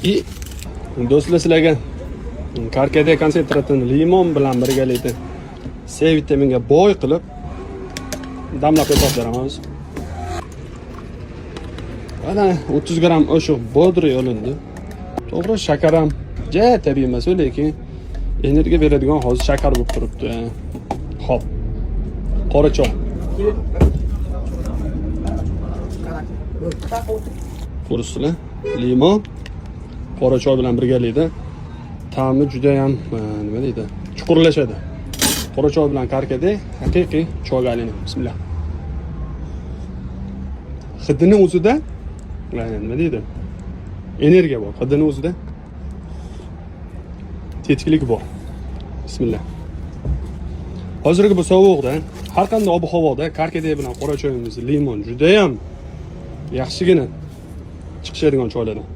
И do'stlar, sizlarga karkade konsentratini limon bilan birgalikda C vitaminga boy qilib damlab yasab beramiz. Mana 30 gram o'shiq bodri olindi. To'g'ri, shakar ham tabiiy emas, lekin energiya beradigan hozir shakar bo'lib turibdi. Xo'p. Qora choy. Ko'rsizlar, limon, qora choy bilan birgalikda ta'mi juda ham nima deydi, chuqurlashadi. Qora choy bilan karkade haqiqiy choyga aylanadi. Bismillah. Hidini o'zida nima deydi? Energiya bor. Hidini o'zida tetiklik bor. Bismillah. Hozirgi bu sovuqda, har qanday ob-havoda karkade bilan qora choyimiz, limon juda ham yaxshigina chiqishadigan choylardan.